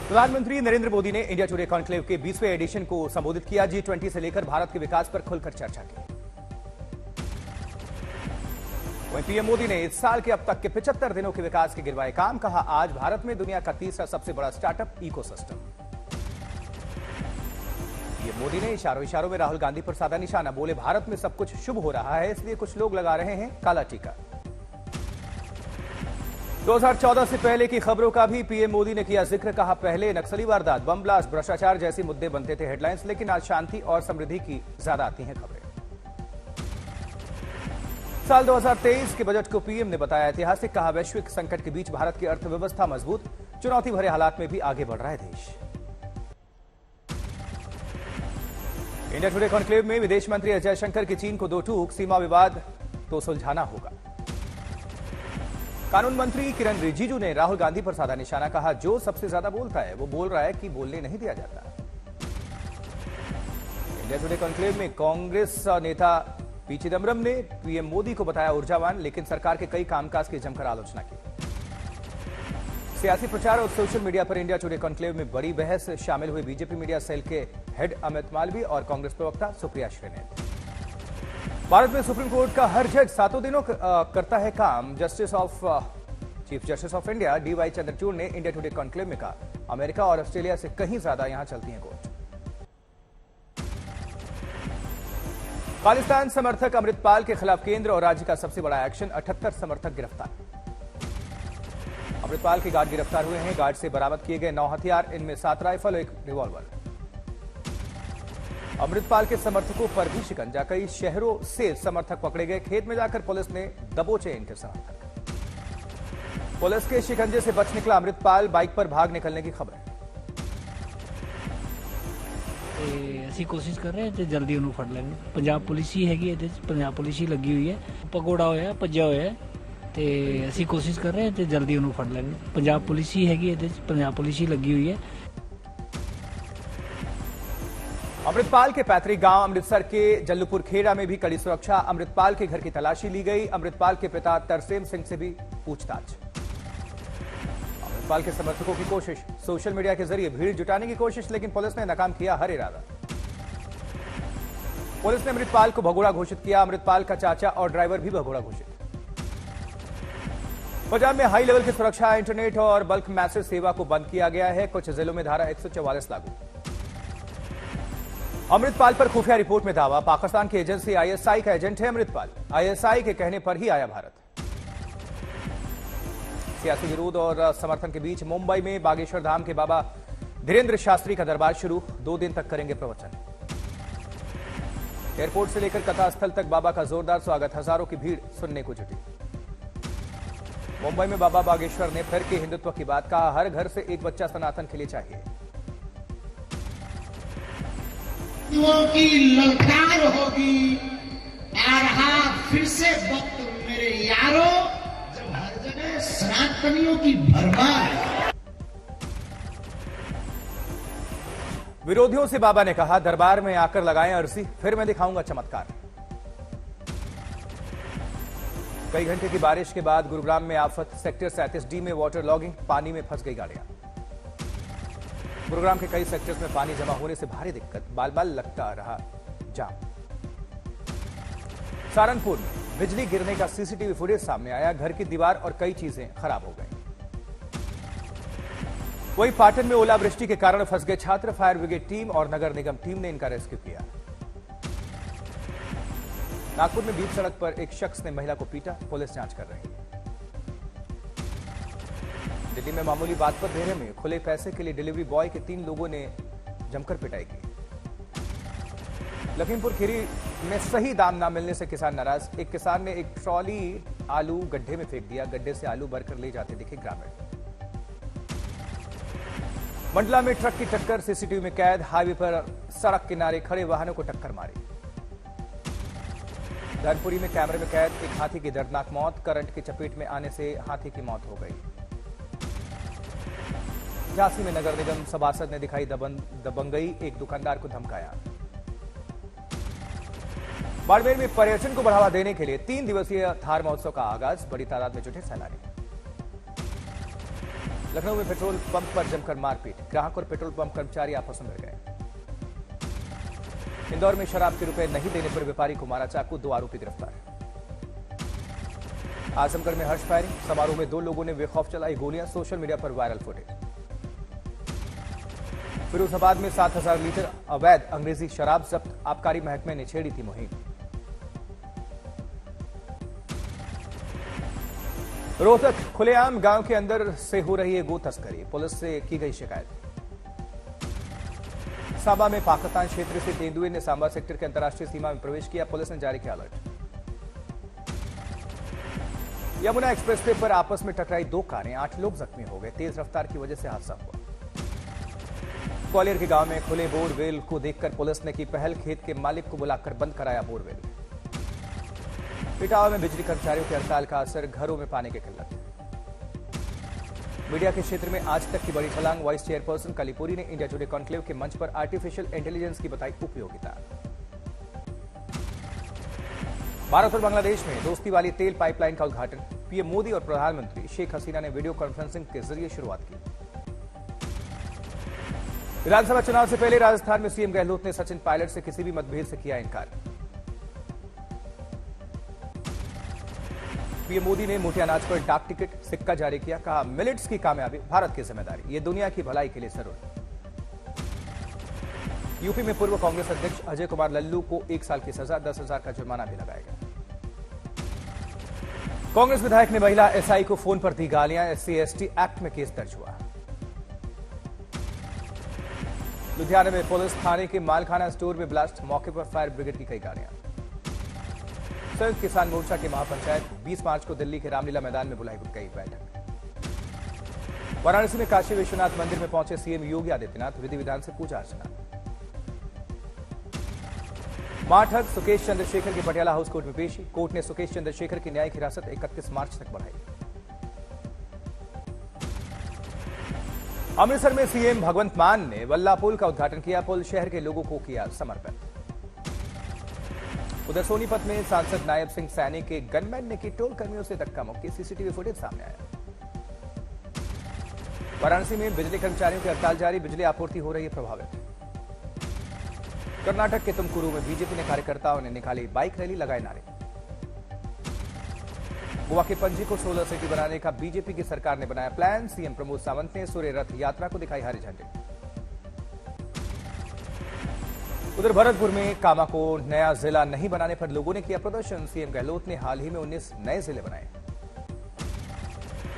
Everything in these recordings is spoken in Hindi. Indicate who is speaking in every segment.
Speaker 1: प्रधानमंत्री नरेंद्र मोदी ने इंडिया टुडे कॉन्क्लेव के 20वें एडिशन को संबोधित किया। G20 से लेकर भारत के विकास पर खुलकर चर्चा की। वहीं पीएम मोदी ने इस साल के अब तक के 75 दिनों के विकास के गिरवाए काम। कहा, आज भारत में दुनिया का तीसरा सबसे बड़ा स्टार्टअप इकोसिस्टम। पीएम मोदी ने इशारों में राहुल गांधी पर साधा निशाना। बोले, भारत में सब कुछ शुभ हो रहा है, इसलिए कुछ लोग लगा रहे हैं काला टीका। 2014 से पहले की खबरों का भी पीएम मोदी ने किया जिक्र। कहा, पहले नक्सली वारदात, बम ब्लास्ट, भ्रष्टाचार जैसे मुद्दे बनते थे हेडलाइंस, लेकिन आज शांति और समृद्धि की ज्यादा आती हैं खबरें। साल 2023 के बजट को पीएम ने बताया ऐतिहासिक। कहा, वैश्विक संकट के बीच भारत की अर्थव्यवस्था मजबूत, चुनौती भरे हालात में भी आगे बढ़ रहा है देश। इंडिया टुडे कॉन्क्लेव में विदेश मंत्री एस जयशंकर की चीन को दो टूक। सीमा विवाद तो सुलझाना होगा। कानून मंत्री किरण रिजिजू ने राहुल गांधी पर साधा निशाना। कहा, जो सबसे ज्यादा बोलता है वो बोल रहा है कि बोलने नहीं दिया जाता। इंडिया टुडे कॉन्क्लेव में कांग्रेस नेता पी चिदम्बरम ने पीएम मोदी को बताया ऊर्जावान, लेकिन सरकार के कई कामकाज की जमकर आलोचना की। सियासी प्रचार और सोशल मीडिया पर इंडिया टुडे कॉन्क्लेव में बड़ी बहस। शामिल हुए बीजेपी मीडिया सेल के हेड अमित मालवीय और कांग्रेस प्रवक्ता सुप्रिया श्रीनेत। भारत में सुप्रीम कोर्ट का हर जज 7 दिनों करता है काम। Chief justice of India DY Chandrachud ने इंडिया टुडे कॉन्क्लेव में कहा, अमेरिका और ऑस्ट्रेलिया से कहीं ज्यादा यहां चलती है कोर्ट। खालिस्तान समर्थक अमृतपाल के खिलाफ केंद्र और राज्य का सबसे बड़ा एक्शन। 78 समर्थक गिरफ्तार। अमृतपाल के गार्ड गिरफ्तार हुए हैं। गार्ड से बरामद किए गए 9 हथियार, इनमें 7 राइफल और 1 रिवॉल्वर। अमृतपाल के समर्थकों पर भी शिकंजा। कई शहरों से समर्थक पकड़े गए। खेत में जाकर पुलिस ने दबोचे इनके समर्थक। पुलिस के शिकंजे से बच निकला अमृतपाल। बाइक पर भाग निकलने की खबर है।
Speaker 2: ਅਸੀਂ ਕੋਸ਼ਿਸ਼ ਕਰ ਰਹੇ ਹਾਂ ਤੇ ਜਲਦੀ ਉਹਨੂੰ ਫੜ ਲੈਣ। ਪੰਜਾਬ ਪੁਲਿਸ ਹੀ ਹੈਗੀ ਇਹਦੇ ਵਿੱਚ, ਪੰਜਾਬ ਪੁਲਿਸ ਹੀ ਲੱਗੀ ਹੋਈ ਹੈ। ਪਕੌੜਾ ਹੋਇਆ, ਭੱਜਿਆ ਹੋਇਆ ਤੇ ਅਸੀਂ ਕੋਸ਼ਿਸ਼ ਕਰ ਰਹੇ ਹਾਂ ਤੇ ਜਲਦੀ ਉਹਨੂੰ ਫੜ ਲੈਣ। ਪੰਜਾਬ ਪੁਲਿਸ ਹੀ ਹੈਗੀ ਇਹਦੇ ਵਿੱਚ, ਪੰਜਾਬ ਪੁਲਿਸ ਹੀ ਲੱਗੀ ਹੋਈ ਹੈ।
Speaker 1: अमृतपाल के पैतृक गांव अमृतसर के जल्लूपुर खेड़ा में भी कड़ी सुरक्षा। अमृतपाल के घर की तलाशी ली गई। अमृतपाल के पिता तरसेम सिंह से भी पूछताछ। अमृतपाल के समर्थकों की कोशिश, सोशल मीडिया के जरिए भीड़ जुटाने की कोशिश, लेकिन पुलिस ने नाकाम किया हर इरादा। पुलिस ने अमृतपाल को भगोड़ा घोषित किया। अमृतपाल का चाचा और ड्राइवर भी भगोड़ा घोषित। पंजाब में हाई लेवल की सुरक्षा। इंटरनेट और बल्क मैसेज सेवा को बंद किया गया है। कुछ जिलों में धारा 144 लागू। अमृतपाल पर खुफिया रिपोर्ट में दावा, पाकिस्तान की एजेंसी आईएसआई का एजेंट है अमृतपाल। आईएसआई के कहने पर ही आया भारत। सियासी विरोध और समर्थन के बीच मुंबई में बागेश्वर धाम के बाबा धीरेन्द्र शास्त्री का दरबार शुरू। 2 दिन तक करेंगे प्रवचन। एयरपोर्ट से लेकर कथा स्थल तक बाबा का जोरदार स्वागत। हजारों की भीड़ सुनने को जुटी। मुंबई में बाबा बागेश्वर ने फिर के हिंदुत्व की बात। कहा, हर घर से एक बच्चा सनातन के लिए चाहिए।
Speaker 3: की ललकार होगी। आ रहा फिर से वक्त मेरे यारों, जब हर जगह सनातनियों की भरमार है।
Speaker 1: विरोधियों से बाबा ने कहा, दरबार में आकर लगाएं अर्जी, फिर मैं दिखाऊंगा चमत्कार। कई घंटे की बारिश के बाद गुरुग्राम में आफत। सेक्टर 37D में वाटर लॉगिंग, पानी में फंस गई गाड़ियां। गुरुग्राम के कई सेक्टर्स में पानी जमा होने से भारी दिक्कत। बाल बाल लगता रहा जाम। सहारनपुर में बिजली गिरने का सीसीटीवी फुटेज सामने आया। घर की दीवार और कई चीजें खराब हो गई। वहीं पाटन में ओलावृष्टि के कारण फंस गए छात्र। फायर ब्रिगेड टीम और नगर निगम टीम ने इनका रेस्क्यू किया। नागपुर में बीच सड़क पर एक शख्स ने महिला को पीटा। पुलिस जांच कर रही है। दिल्ली में मामूली बात पर घेरे में खुले पैसे के लिए डिलीवरी बॉय के 3 लोगों ने जमकर पिटाई की। लखीमपुर खीरी में सही दाम न मिलने से किसान नाराज। एक किसान ने एक ट्रॉली आलू गड्ढे में फेंक दिया। गड्ढे से आलू भरकर ले जाते दिखे ग्रामीण। मंडला में ट्रक की टक्कर, सीसीटीवी में कैद। हाईवे पर सड़क किनारे खड़े वाहनों को टक्कर मारी। धनपुरी में कैमरे में कैद एक हाथी की दर्दनाक मौत। करंट की चपेट में आने से हाथी की मौत हो गई। झांसी में नगर निगम सभासद ने दिखाई दबंगई, एक दुकानदार को धमकाया। बाड़मेर में पर्यटन को बढ़ावा देने के लिए 3 दिवसीय थार महोत्सव का आगाज। बड़ी तादाद में जुटे सैलानी। लखनऊ में पेट्रोल पंप पर जमकर मारपीट, ग्राहक और पेट्रोल पंप कर्मचारी आपस में भिड़ गए। इंदौर में शराब के रुपए नहीं देने पर व्यापारी को मारा चाकू, 2 आरोपी गिरफ्तार। आजमगढ़ में हर्ष फायरिंग, समारोह में 2 लोगों ने बेखौफ चलाई गोलियां, सोशल मीडिया पर वायरल फुटेज। फिरोजाबाद में 7,000 लीटर अवैध अंग्रेजी शराब जब्त, आबकारी महकमे ने छेड़ी थी मुहिम। रोहतक खुलेआम गांव के अंदर से हो रही है गो तस्करी, पुलिस से की गई शिकायत। सांबा में पाकिस्तान क्षेत्र से तेंदुए ने सांबा सेक्टर के अंतर्राष्ट्रीय सीमा में प्रवेश किया, पुलिस ने जारी किया अलर्ट। यमुना एक्सप्रेसवे पर आपस में टकराई 2 कारें, 8 लोग जख्मी हो गए, तेज रफ्तार की वजह से हादसा हुआ। ग्वालियर के गांव में खुले बोरवेल को देखकर पुलिस ने की पहल, खेत के मालिक को बुलाकर बंद कराया बोरवेल। इटावा में बिजली कर्मचारियों की हड़ताल का असर, घरों में पानी की किल्लत। मीडिया के क्षेत्र में आज तक की बड़ी छलांग, वाइस चेयरपर्सन कलीपुरी ने इंडिया टुडे कॉन्क्लेव के मंच पर आर्टिफिशियल इंटेलिजेंस की बताई उपयोगिता। भारत और बांग्लादेश में दोस्ती वाली तेल पाइपलाइन का उद्घाटन, पीएम मोदी और प्रधानमंत्री शेख हसीना ने वीडियो कॉन्फ्रेंसिंग के जरिए शुरुआत की। विधानसभा चुनाव से पहले राजस्थान में सीएम गहलोत ने सचिन पायलट से किसी भी मतभेद से किया इनकार। पीएम मोदी ने मोटे अनाज पर डाक टिकट सिक्का जारी किया, कहा मिलेट्स की कामयाबी भारत की जिम्मेदारी, ये दुनिया की भलाई के लिए जरूरी। यूपी में पूर्व कांग्रेस अध्यक्ष अजय कुमार लल्लू को 1 साल की सजा, 10,000 का जुर्माना भी लगाया गया। कांग्रेस विधायक ने महिला एसआई को फोन पर दी गालियां, SC/ST एक्ट में केस दर्ज हुआ। लुधियाना में पुलिस थाने के मालखाना स्टोर में ब्लास्ट, मौके पर फायर ब्रिगेड की कई गाड़ियां। संयुक्त किसान मोर्चा की महापंचायत, 20 मार्च को दिल्ली के रामलीला मैदान में बुलाई गई बैठक। वाराणसी में काशी विश्वनाथ मंदिर में पहुंचे सीएम योगी आदित्यनाथ, विधि विधान से पूजा अर्चना। माठग सुकेश चंद्रशेखर की पटियाला हाउस कोर्ट में पेशी, कोर्ट ने सुकेश चंद्रशेखर की न्यायिक हिरासत 31 मार्च तक बढ़ाई। अमृतसर में सीएम भगवंत मान ने वल्ला पुल का उद्घाटन किया, पुल शहर के लोगों को किया समर्पित। उधर सोनीपत में सांसद नायब सिंह सैनी के गनमैन ने की टोल कर्मियों से धक्का मुक्की, सीसीटीवी फुटेज सामने आया। वाराणसी में बिजली कर्मचारियों की हड़ताल जारी, बिजली आपूर्ति हो रही है प्रभावित। कर्नाटक के तुमकुरू में बीजेपी ने कार्यकर्ताओं ने निकाली बाइक रैली, लगाए नारे। गोवा के पणजी को 16 सिटी बनाने का बीजेपी की सरकार ने बनाया प्लान, सीएम प्रमोद सावंत ने सूर्य रथ यात्रा को दिखाई हरी झंडी। उधर भरतपुर में कामा को नया जिला नहीं बनाने पर लोगों ने किया प्रदर्शन, सीएम गहलोत ने हाल ही में 19 नए जिले बनाए।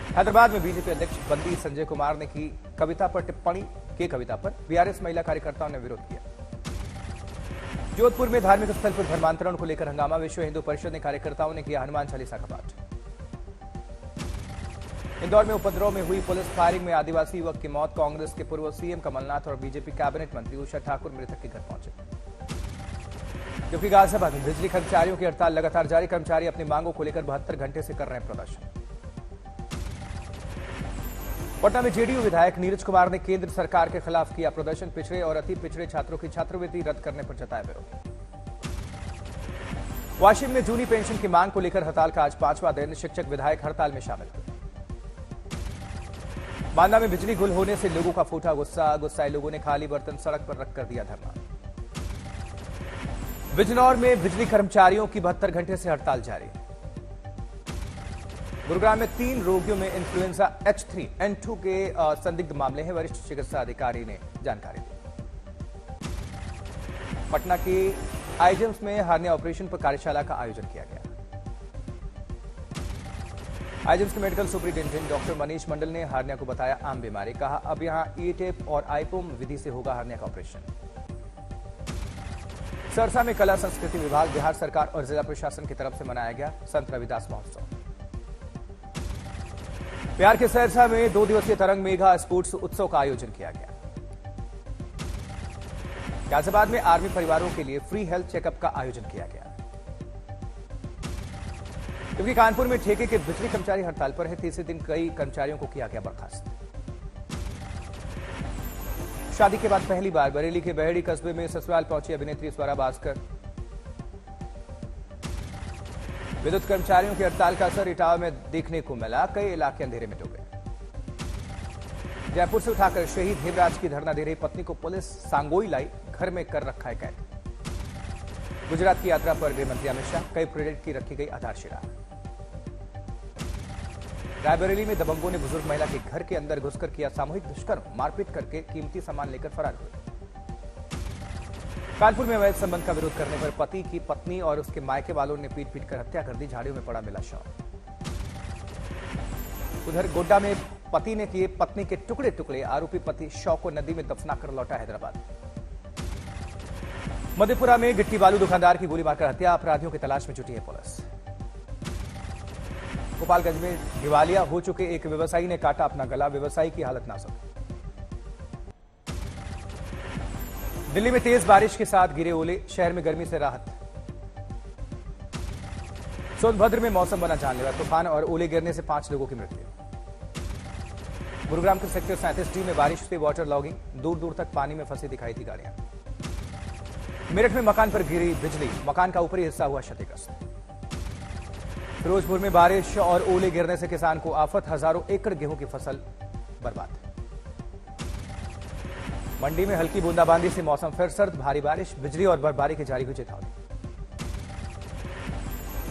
Speaker 1: हैदराबाद में बीजेपी अध्यक्ष बंदी संजय कुमार ने की कविता पर टिप्पणी की कविता पर बीआरएस महिला कार्यकर्ताओं ने विरोध किया। जोधपुर में धार्मिक स्थल पर धर्मांतरण को लेकर हंगामा, विश्व हिंदू परिषद ने कार्यकर्ताओं ने किया हनुमान चालीसा का पाठ। इंदौर में उपद्रव में हुई पुलिस फायरिंग में आदिवासी युवक की मौत, कांग्रेस के पूर्व सीएम कमलनाथ और बीजेपी कैबिनेट मंत्री उषा ठाकुर मृतक के घर पहुंचे। जबकि गाजियाबाद में बिजली कर्मचारियों की हड़ताल लगातार जारी, कर्मचारी अपनी मांगों को लेकर 72 घंटे से कर रहे हैं प्रदर्शन। पटना में जेडीयू विधायक नीरज कुमार ने केंद्र सरकार के खिलाफ किया प्रदर्शन, पिछड़े और अति पिछड़े छात्रों की छात्रवृत्ति रद्द करने पर जताया विरोध। वाशिम में जूनी पेंशन की मांग को लेकर हड़ताल का आज 5वां दिन, शिक्षक विधायक हड़ताल में शामिल हुए। बांदा में बिजली गुल होने से लोगों का फूटा गुस्सा, गुस्साए लोगों ने खाली बर्तन सड़क पर रखकर दिया धरना। बिजनौर में बिजली कर्मचारियों की 72 घंटे से हड़ताल जारी। गुरुग्राम में 3 रोगियों में इन्फ्लुएंजा H3N2 के संदिग्ध मामले हैं, वरिष्ठ चिकित्सा अधिकारी ने जानकारी दी। पटना के आईजेम्स में हार्निया ऑपरेशन पर कार्यशाला का आयोजन किया गया। आईजेम्स के medical superintendent doctor Manish Mandal ने हार्निया को बताया आम बीमारी, कहा अब यहां ई-टेप और आईपोम विधि से होगा हार्निया का ऑपरेशन। सरसा में कला संस्कृति विभाग, बिहार सरकार और जिला प्रशासन की तरफ से मनाया गया संत रविदास महोत्सव। बिहार के सरसा में 2 दिवसीय तरंग मेघा स्पोर्ट्स उत्सव का आयोजन किया गया। गाजियाबाद में आर्मी परिवारों के लिए फ्री हेल्थ चेकअप का आयोजन किया गया। जबकि कानपुर में ठेके के बिजली कर्मचारी हड़ताल पर है, तीसरे दिन कई कर्मचारियों को किया गया बर्खास्त। शादी के बाद पहली बार बरेली के बहेड़ी कस्बे में ससुराल पहुंची अभिनेत्री स्वरा भास्कर। विद्युत कर्मचारियों की हड़ताल का असर इटावा में देखने को मिला, कई इलाके अंधेरे में डूबे। जयपुर से उठाकर शहीद हेमराज की धरना दे रही पत्नी को पुलिस सांगोई लाई, घर में कर रखा है कैद। गुजरात की यात्रा पर गृह मंत्री अमित शाह, कई प्रोजेक्ट की रखी गई आधारशिला। रायबरेली में दबंगों ने बुजुर्ग महिला के घर के अंदर घुसकर किया सामूहिक दुष्कर्म, मारपीट करके कीमती सामान लेकर फरार हुए। कानपुर में अवैध संबंध का विरोध करने पर पति की पत्नी और उसके मायके वालों ने पीट पीट कर हत्या कर दी, झाड़ियों में पड़ा मिला शव। उधर गोड्डा में पति ने किए पत्नी के टुकड़े टुकड़े, आरोपी पति शव को नदी में दफनाकर लौटा हैदराबाद। मधेपुरा में गिट्टी बालू दुकानदार की गोली मारकर हत्या, अपराधियों की तलाश में जुटी है पुलिस। गोपालगंज में दिवालिया हो चुके एक व्यवसायी ने काटा अपना गला, व्यवसायी की हालत नाजुक। दिल्ली में तेज बारिश के साथ गिरे ओले, शहर में गर्मी से राहत। सोनभद्र में मौसम बना जानलेवा, तूफान और ओले गिरने से 5 लोगों की मृत्यु। गुरुग्राम के सेक्टर 37D में बारिश से वाटर लॉगिंग, दूर दूर तक पानी में फंसी दिखाई दी गाड़ियां। मेरठ में मकान पर गिरी बिजली, मकान का ऊपरी हिस्सा हुआ क्षतिग्रस्त। फिरोजपुर में बारिश और ओले गिरने से किसान को आफत, हजारों एकड़ गेहूं की फसल बर्बाद। मंडी में हल्की बूंदाबांदी से मौसम फिर सर्द, भारी बारिश, बिजली और बर्फबारी की जारी हुई चेतावनी।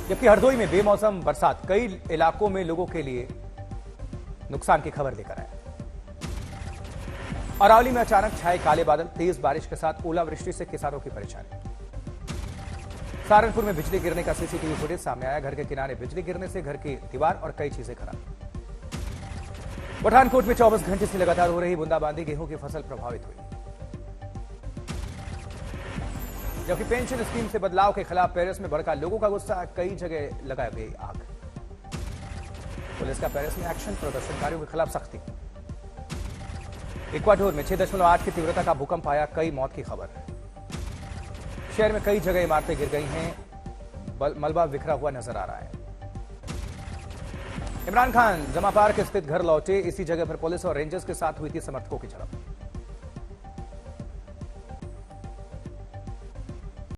Speaker 1: जबकि हरदोई में बेमौसम बरसात कई इलाकों में लोगों के लिए नुकसान की खबर लेकर आया। अरावली में अचानक छाए काले बादल, तेज बारिश के साथ ओलावृष्टि से किसानों की परेशानी। सहारनपुर में बिजली गिरने का सीसीटीवी फुटेज सामने आया, घर के किनारे बिजली गिरने से घर की दीवार और कई चीजें खराब। पठानकोट में 24 घंटे से लगातार हो रही बूंदाबांदी, गेहूं की फसल प्रभावित हुई। जबकि पेंशन स्कीम से बदलाव के खिलाफ पेरिस में भड़का लोगों का गुस्सा, कई जगह लगाई गई आग। पुलिस का पेरिस में एक्शन, प्रदर्शनकारियों के खिलाफ सख्ती। इक्वाडोर में 6.8 की तीव्रता का भूकंप आया, कई मौत की खबर। शहर में कई जगह इमारतें गिर गई हैं, मलबा बिखरा हुआ नजर आ रहा है। इमरान खान जमा पार्क स्थित घर लौटे, इसी जगह पर पुलिस और रेंजर्स के साथ हुई थी समर्थकों की झड़प।